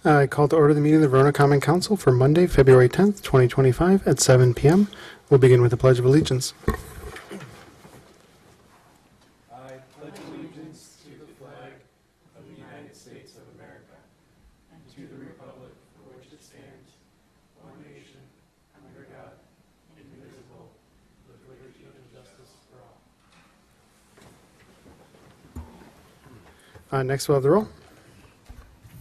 I call to order the meeting of the Verona Common Council for Monday, February 10th, 2025 at 7 p.m. We'll begin with the Pledge of Allegiance. I pledge allegiance to the flag of the United States of America and to the republic for which it stands, one nation, under God, indivisible, with liberty and justice for all. Next, we'll have the roll.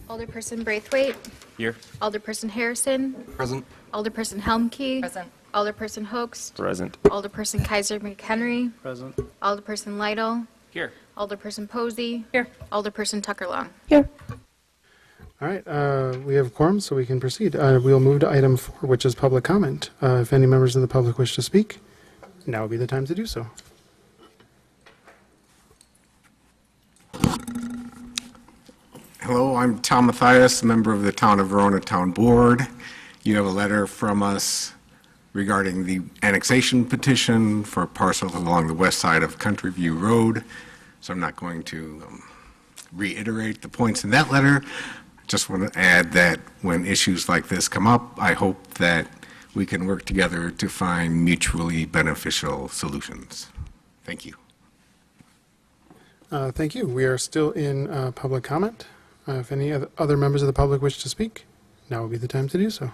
Alderperson Braithwaite. Here. Alderperson Harrison. Present. Alderperson Helmke. Present. Alderperson Hoaxed. Present. Alderperson Kaiser McHenry. Present. Alderperson Lytle. Here. Alderperson Posey. Here. Alderperson Tucker Long. Here. All right, we have quorum, so we can proceed. We'll move to item 4, which is public comment. If any members of the public wish to speak, now would be the time to do so. Hello, I'm Tom Mathias, member of the Town of Verona Town Board. You have a letter from us regarding the annexation petition for a parcel along the west side of Country View Road. So I'm not going to reiterate the points in that letter. Just want to add that when issues like this come up, I hope that we can work together to find mutually beneficial solutions. Thank you. Thank you. We are still in public comment. If any other members of the public wish to speak, now would be the time to do so.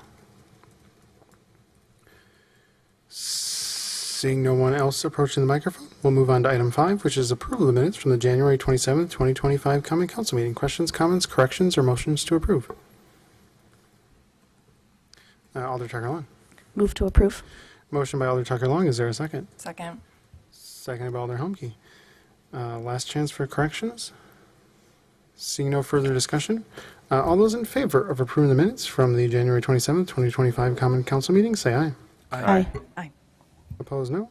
Seeing no one else approaching the microphone, we'll move on to item 5, which is approval of the minutes from the January 27th, 2025 Common Council meeting. Questions, comments, corrections, or motions to approve? Alder Tucker Long. Move to approve. Motion by Alder Tucker Long. Is there a second? Second. Seconded by Alder Humke. Last chance for corrections. Seeing no further discussion, all those in favor of approving the minutes from the January 27th, 2025 Common Council meeting, say aye. Aye. Aye. Opposed, no.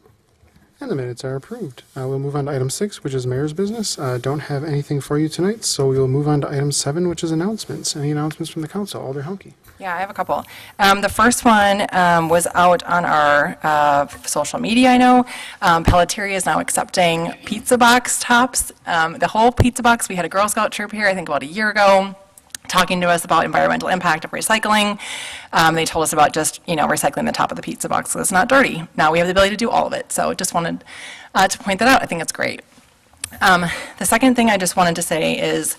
And the minutes are approved. We'll move on to item 6, which is mayor's business. Don't have anything for you tonight, so we will move on to item 7, which is announcements. Any announcements from the council? Alder Humke. Yeah, I have a couple. The first one was out on our social media, I know. Pelletier is now accepting pizza box tops. The whole pizza box, we had a Girl Scout troop here, I think about a year ago, talking to us about environmental impact of recycling. They told us about just, recycling the top of the pizza box so it's not dirty. Now we have the ability to do all of it. So just wanted to point that out. I think it's great. The second thing I just wanted to say is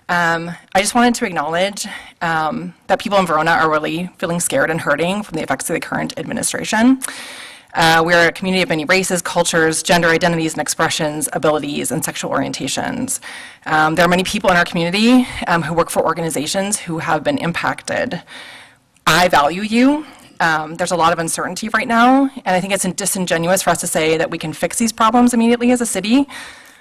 I just wanted to acknowledge that people in Verona are really feeling scared and hurting from the effects of the current administration. We're a community of many races, cultures, gender identities and expressions, abilities, and sexual orientations. There are many people in our community who work for organizations who have been impacted. I value you. There's a lot of uncertainty right now, and I think it's disingenuous for us to say that we can fix these problems immediately as a city,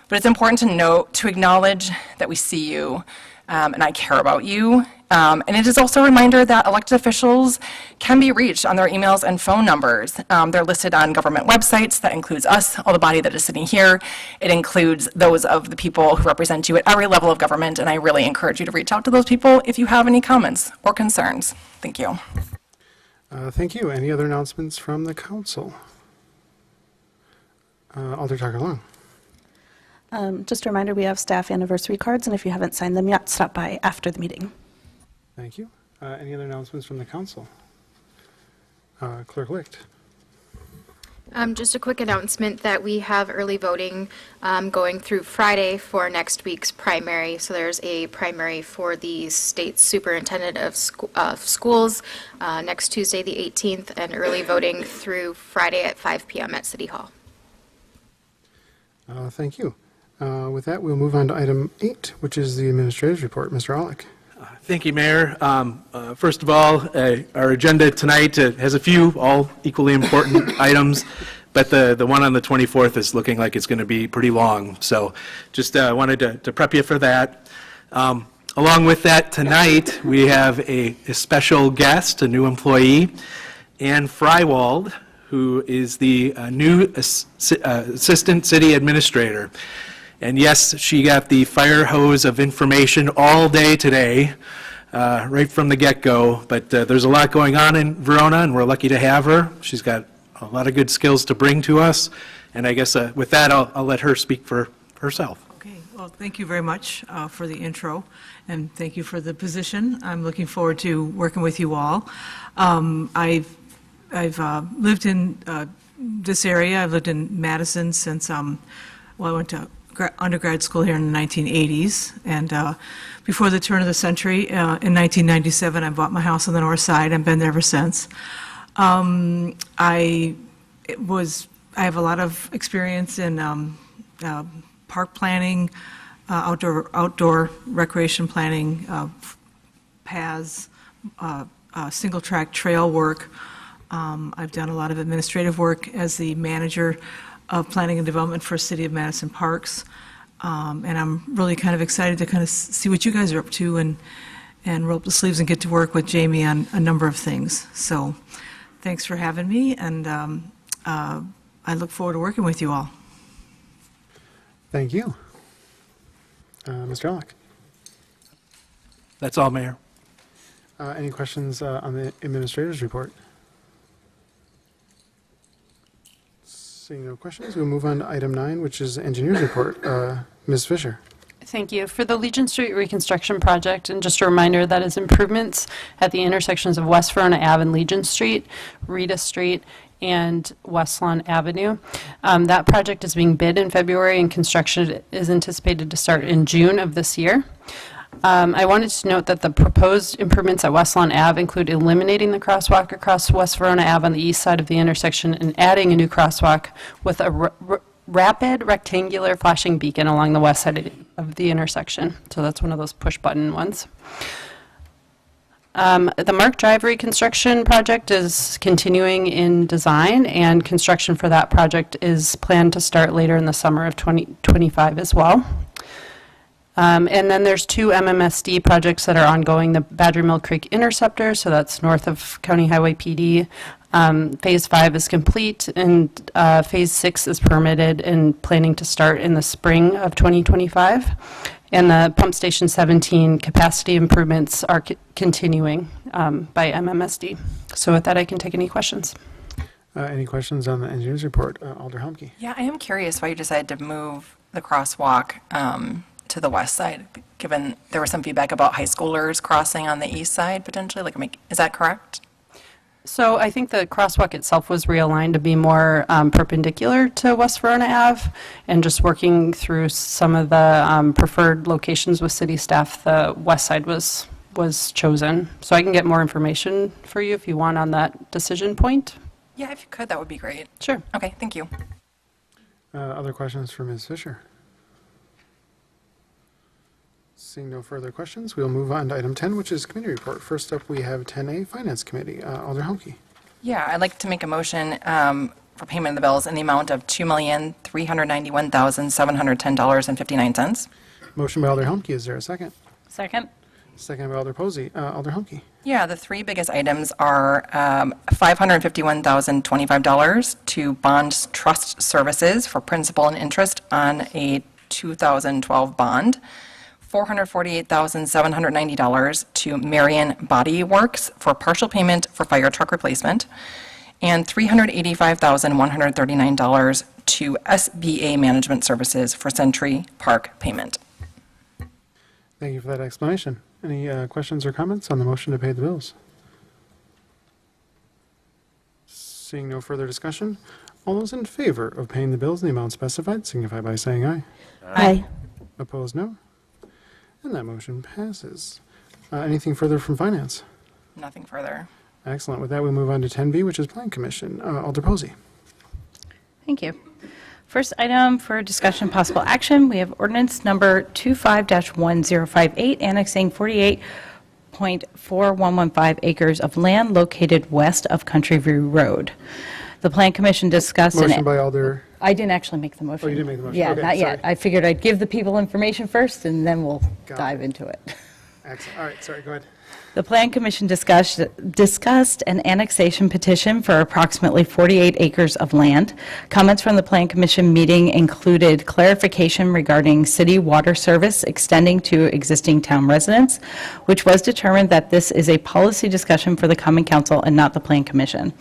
but it's important to acknowledge that we see you, and I care about you. And it is also a reminder that elected officials can be reached on their emails and phone numbers. They're listed on government websites. That includes us, all the body that is sitting here. It includes those of the people who represent you at every level of government, and I really encourage you to reach out to those people if you have any comments or concerns. Thank you. Thank you. Any other announcements from the council? Alder Tucker Long. Just a reminder, we have staff anniversary cards, and if you haven't signed them yet, stop by after the meeting. Thank you. Any other announcements from the council? Clerk Licht. Just a quick announcement that we have early voting going through Friday for next week's primary. So there's a primary for the state superintendent of schools next Tuesday, the 18th, and early voting through Friday at 5 p.m. at City Hall. Thank you. With that, we'll move on to item 8, which is the administrator's report. Mr. Aulick. Thank you, Mayor. First of all, our agenda tonight has a few all equally important items, but the one on the 24th is looking like it's going to be pretty long. So just wanted to prep you for that. Along with that, tonight we have a special guest, a new employee, Ann Frywald, who is the new Assistant City Administrator. And yes, she got the fire hose of information all day today, right from the get-go. But there's a lot going on in Verona, and we're lucky to have her. She's got a lot of good skills to bring to us. And I guess with that, I'll let her speak for herself. Okay. Well, Well, thank you very much for the intro, and thank you for the position. I'm looking forward to working with you all. I've lived in this area. I've lived in Madison since, I went to undergrad school here in the 1980s, and before the turn of the century, in 1997, I bought my house on the north side. I've been there ever since. I have a lot of experience in park planning, outdoor recreation planning, paths, single-track trail work. I've done a lot of administrative work as the manager of planning and development for City of Madison Parks. And I'm really kind of excited to kind of see what you guys are up to and roll up the sleeves and get to work with Jamie on a number of things. So thanks for having me, and I look forward to working with you all. Thank you. Mr. Alec, That's all, Mayor. any questions on the administrator's report? Seeing no questions, we'll move on to item 9, which is engineer's report. Ms. Fisher. Thank you. For the Legion Street reconstruction project, and just a reminder, that is improvements at the intersections of West Verona Ave and Legion Street, Rita Street, and West Lawn Avenue. That project is being bid in February, and construction is anticipated to start in June of this year. I wanted to note that the proposed improvements at West Lawn Ave include eliminating the crosswalk across West Verona Ave on the east side of the intersection and adding a new crosswalk with a rapid rectangular flashing beacon along the west side of the intersection. So that's one of those push-button ones. The Mark Drive reconstruction project is continuing in design, and construction for that project is planned to start later in the summer of 2025 as well. And then there's 2 MMSD projects that are ongoing, the Badger Mill Creek Interceptor, so that's north of County Highway PD. Phase 5 is complete, and Phase 6 is permitted and planning to start in the spring of 2025. And the Pump Station 17 capacity improvements are continuing by MMSD. So with that, I can take any questions. Any questions on the engineer's report? Alder Humke. Yeah, I am curious why you decided to move the crosswalk to the west side, given there was some feedback about high schoolers crossing on the east side potentially. Is that correct? So I think the crosswalk itself was realigned to be more perpendicular to West Verona Ave, and just working through some of the preferred locations with city staff, the west side was chosen. So I can get more information for you if you want on that decision point. Yeah, if you could, that would be great. Sure. Okay, thank you. Other questions for Ms. Fisher? Seeing no further questions, we'll move on to item 10, which is committee report. First up, we have 10A, Finance Committee. Alder Humke. Yeah, I'd like to make a motion for payment of the bills in the amount of $2,391,710.59. Motion by Alder Humke. Is there a second? Second. Second by Alder Posey. Alder Humke. Yeah, the 3 biggest items are $551,025 to Bond Trust Services for principal and interest on a 2012 bond, $448,790 to Marion Body Works for partial payment for fire truck replacement, and $385,139 to SBA Management Services for Century Park payment. Thank you for that explanation. Any questions or comments on the motion to pay the bills? Seeing no further discussion, all those in favor of paying the bills in the amount specified signify by saying aye. Aye. Opposed, no. And that motion passes. Anything further from Finance? Nothing further. Excellent. With that, we move on to 10B, which is Plan Commission. Alder Posey. Thank you. First item for discussion possible action, we have ordinance number 25-1058, annexing 48.4115 acres of land located west of Country View Road. The Plan Commission discussed... Motion by Alder... I didn't actually make the motion. Oh, you didn't make the motion. Yeah, Okay, not yet. sorry. I figured I'd give the people information first, and then we'll Got dive it. into it. Excellent. All right, sorry, go ahead. The Plan Commission discussed an annexation petition for approximately 48 acres of land. Comments from the Plan Commission meeting included clarification regarding city water service extending to existing town residents, which was determined that this is a policy discussion for the Common Council and not the Plan Commission.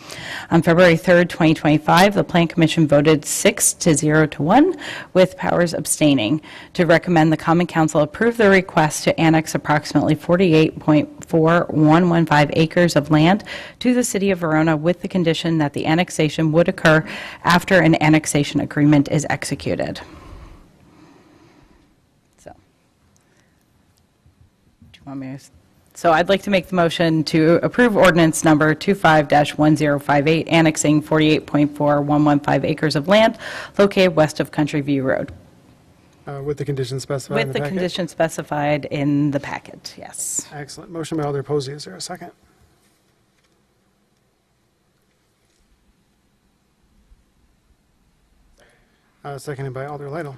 On February 3rd, 2025, the Plan Commission voted 6-0-1, with Powers abstaining, to recommend the Common Council approve the request to annex approximately 48.4115 acres of land to the city of Verona with the condition that the annexation would occur after an annexation agreement is executed. So, do you want me to? So I'd like to make the motion to approve ordinance number 25-1058, annexing 48.4115 acres of land located west of Country View Road. With the conditions specified in With the the packet? conditions specified in the packet, yes. Excellent. Motion by Alder Posey. Is there a second? Seconded by Alder Lytle.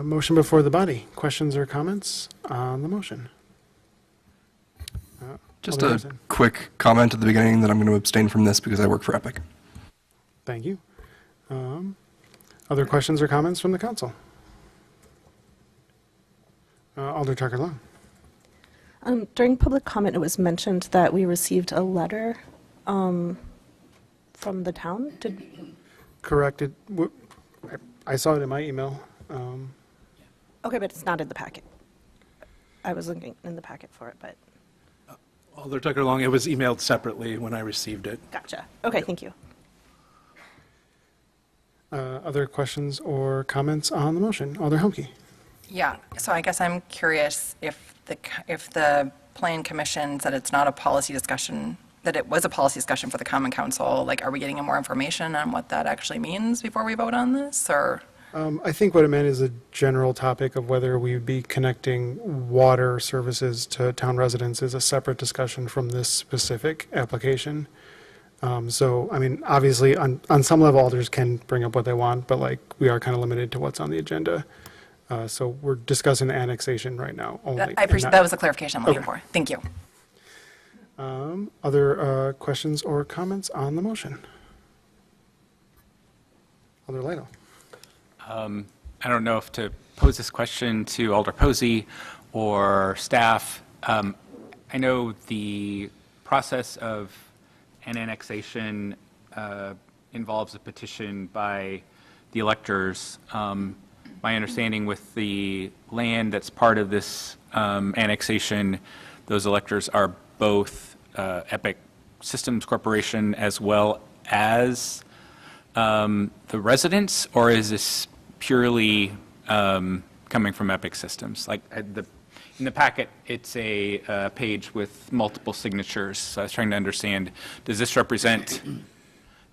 Motion before the body. Questions or comments on the motion? Just Alder a Harrison. quick comment at the beginning that I'm going to abstain from this because I work for Epic. Thank you. Other questions or comments from the council? Alder Tucker Long. During public comment, it was mentioned that we received a letter from the town. Corrected. I saw it in my email. Okay, but it's not in the packet. I was looking in the packet for it, but Alder Tucker Long, it was emailed separately when I received it. gotcha. Okay, thank you. Other questions or comments on the motion? Alder Humke. Yeah, so I guess I'm curious if the Plan Commission said it's not a policy discussion, that it was a policy discussion for the Common Council, like, are we getting more information on what that actually means before we vote on this, or? I think what it meant is a general topic of whether we would be connecting water services to town residents is a separate discussion from this specific application. So, I mean, obviously, on some level, alders can bring up what they want, but like, we are kind of limited to what's on the agenda. So we're discussing the annexation right now only. I appreciate, that was the clarification I'm looking for. Thank you. Other questions or comments on the motion? Alder Lytle. I don't know if to pose this question to Alder Posey or staff. I know the process of an annexation involves a petition by the electors. My understanding with the land that's part of this annexation, those electors are both Epic Systems Corporation as well as the residents, or is this purely coming from Epic Systems? Like in the packet, it's a page with multiple signatures. So I was trying to understand, does this represent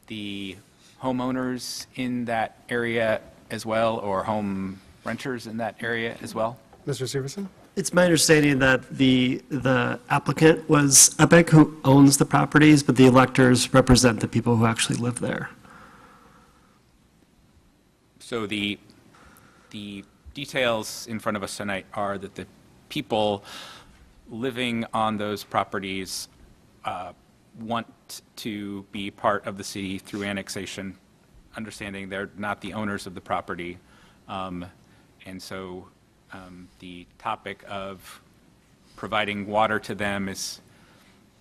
the homeowners in that area as well, or home renters in that area as well? Mr. Severson? It's my understanding that the applicant was Epic, who owns the properties, but the electors represent the people who actually live there. So the details in front of us tonight are that the people living on those properties want to be part of the city through annexation, understanding they're not the owners of the property. And so the topic of providing water to them is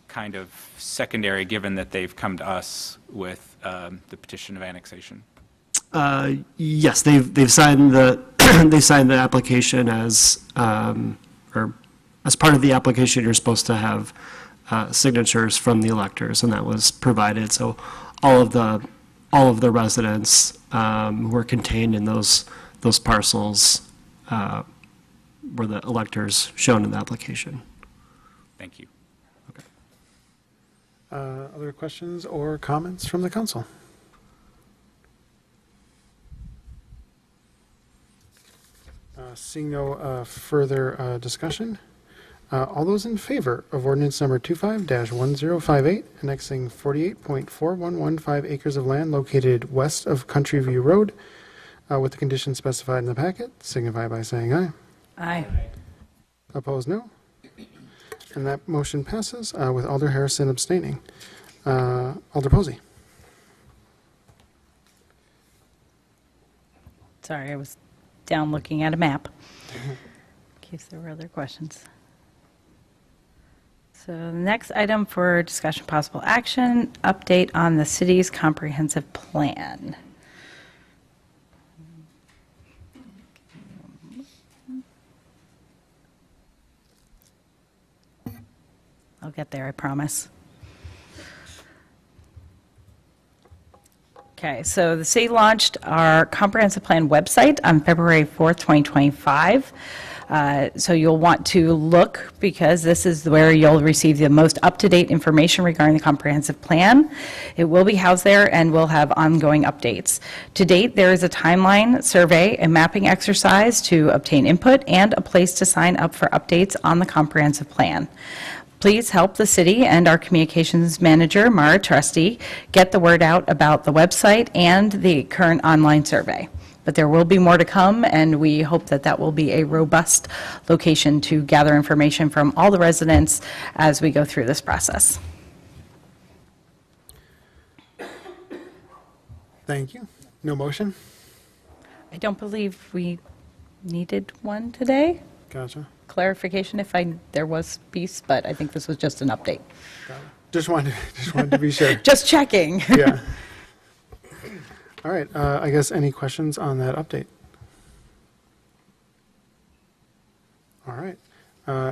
kind of secondary, given that they've come to us with the petition of annexation. Yes, they've signed the they signed the application as or as part of the application. You're supposed to have signatures from the electors, and that was provided. So all of the residents who were contained in those parcels were the electors shown in the application. Thank you. Other questions or comments from the council? Seeing no further discussion, all those in favor of ordinance number 25-1058, annexing 48.4115 acres of land located west of Country View Road, with the conditions specified in the packet, signify by saying aye. Aye. Opposed, no. And that motion passes with Alder Harrison abstaining. Alder Posey. Sorry, I was down looking at a map, in case there were other questions. So the next item for discussion possible action, update on the city's comprehensive plan. I'll get there, I promise. Okay, so the city launched our comprehensive plan website on February 4th, 2025. So you'll want to look, because this is where you'll receive the most up-to-date information regarding the comprehensive plan. It will be housed there and will have ongoing updates. To date, there is a timeline, survey, a mapping exercise to obtain input, and a place to sign up for updates on the comprehensive plan. Please help the city and our communications manager, Mara Trusty, get the word out about the website and the current online survey. But there will be more to come, and we hope that that will be a robust location to gather information from all the residents as we go through this process. Thank you. No motion? I don't believe we needed one today. Gotcha. Clarification if there was peace, but I think this was just an update. Just wanted to be sure. Just checking. Yeah. All right, I guess any questions on that update? All right.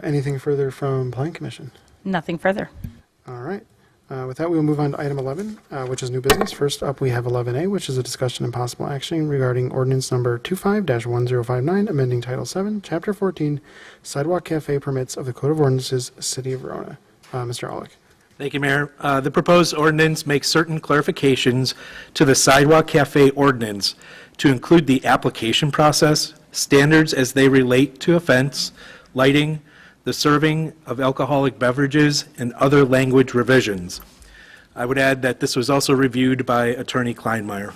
Anything further from Plan Commission? Nothing further. All right. With that, we will move on to item 11, which is new business. First up, we have 11A, which is a discussion and possible action regarding ordinance number 25-1059, amending Title 7, Chapter 14, Sidewalk Cafe Permits of the Code of Ordinances, City of Verona. Mr. Aulick. Thank you, Mayor. The proposed ordinance makes certain clarifications to the Sidewalk Cafe ordinance to include the application process, standards as they relate to offense, lighting, the serving of alcoholic beverages, and other language revisions. I would add that this was also reviewed by Attorney Kleinmeyer.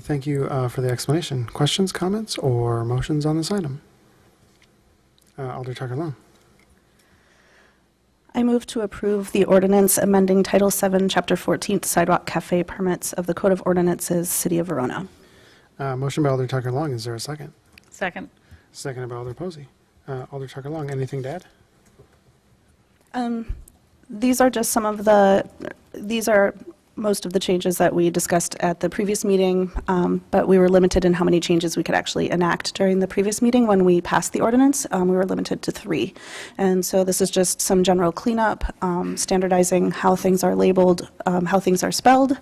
Thank you for the explanation. Questions, comments, or motions on this item? Alder Tucker Long. I move to approve the ordinance amending Title 7, Chapter 14, Sidewalk Cafe Permits of the Code of Ordinances, City of Verona. Motion by Alder Tucker Long. Is there a second? Second. Seconded by Alder Posey. Alder Tucker Long, anything to add? These are just these are most of the changes that we discussed at the previous meeting, but we were limited in how many changes we could actually enact during the previous meeting. When we passed the ordinance, we were limited to 3. And so this is just some general cleanup, standardizing how things are labeled, how things are spelled,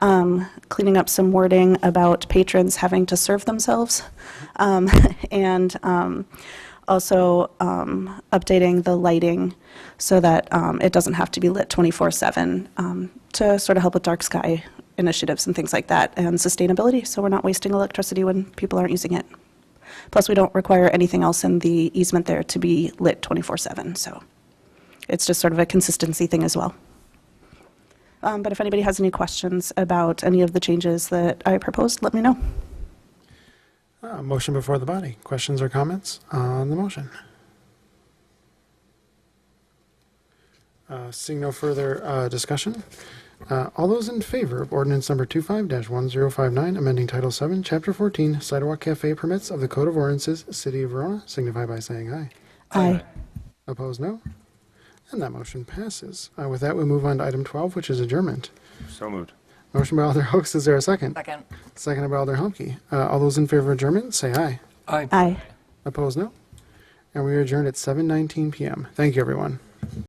cleaning up some wording about patrons having to serve themselves, and also updating the lighting so that it doesn't have to be lit 24/7 to sort of help with dark sky initiatives and things like that, and sustainability, so we're not wasting electricity when people aren't using it. Plus, we don't require anything else in the easement there to be lit 24/7, so it's just sort of a consistency thing as well. But if anybody has any questions about any of the changes that I proposed, let me know. Motion before the body. Questions or comments on the motion? Seeing no further discussion, all those in favor of ordinance number 25-1059, amending Title 7, Chapter 14, Sidewalk Cafe Permits of the Code of Ordinances, City of Verona, signify by saying aye. Aye. Opposed, no? And that motion passes. With that, we move on to item 12, which is adjournment. So moved. Motion by Alder Hoeks. Is there a second? Second. Seconded by Alder Humke. All those in favor of adjournment, say aye. Aye. Opposed, no? And we are adjourned at 7:19 p.m. Thank you, everyone.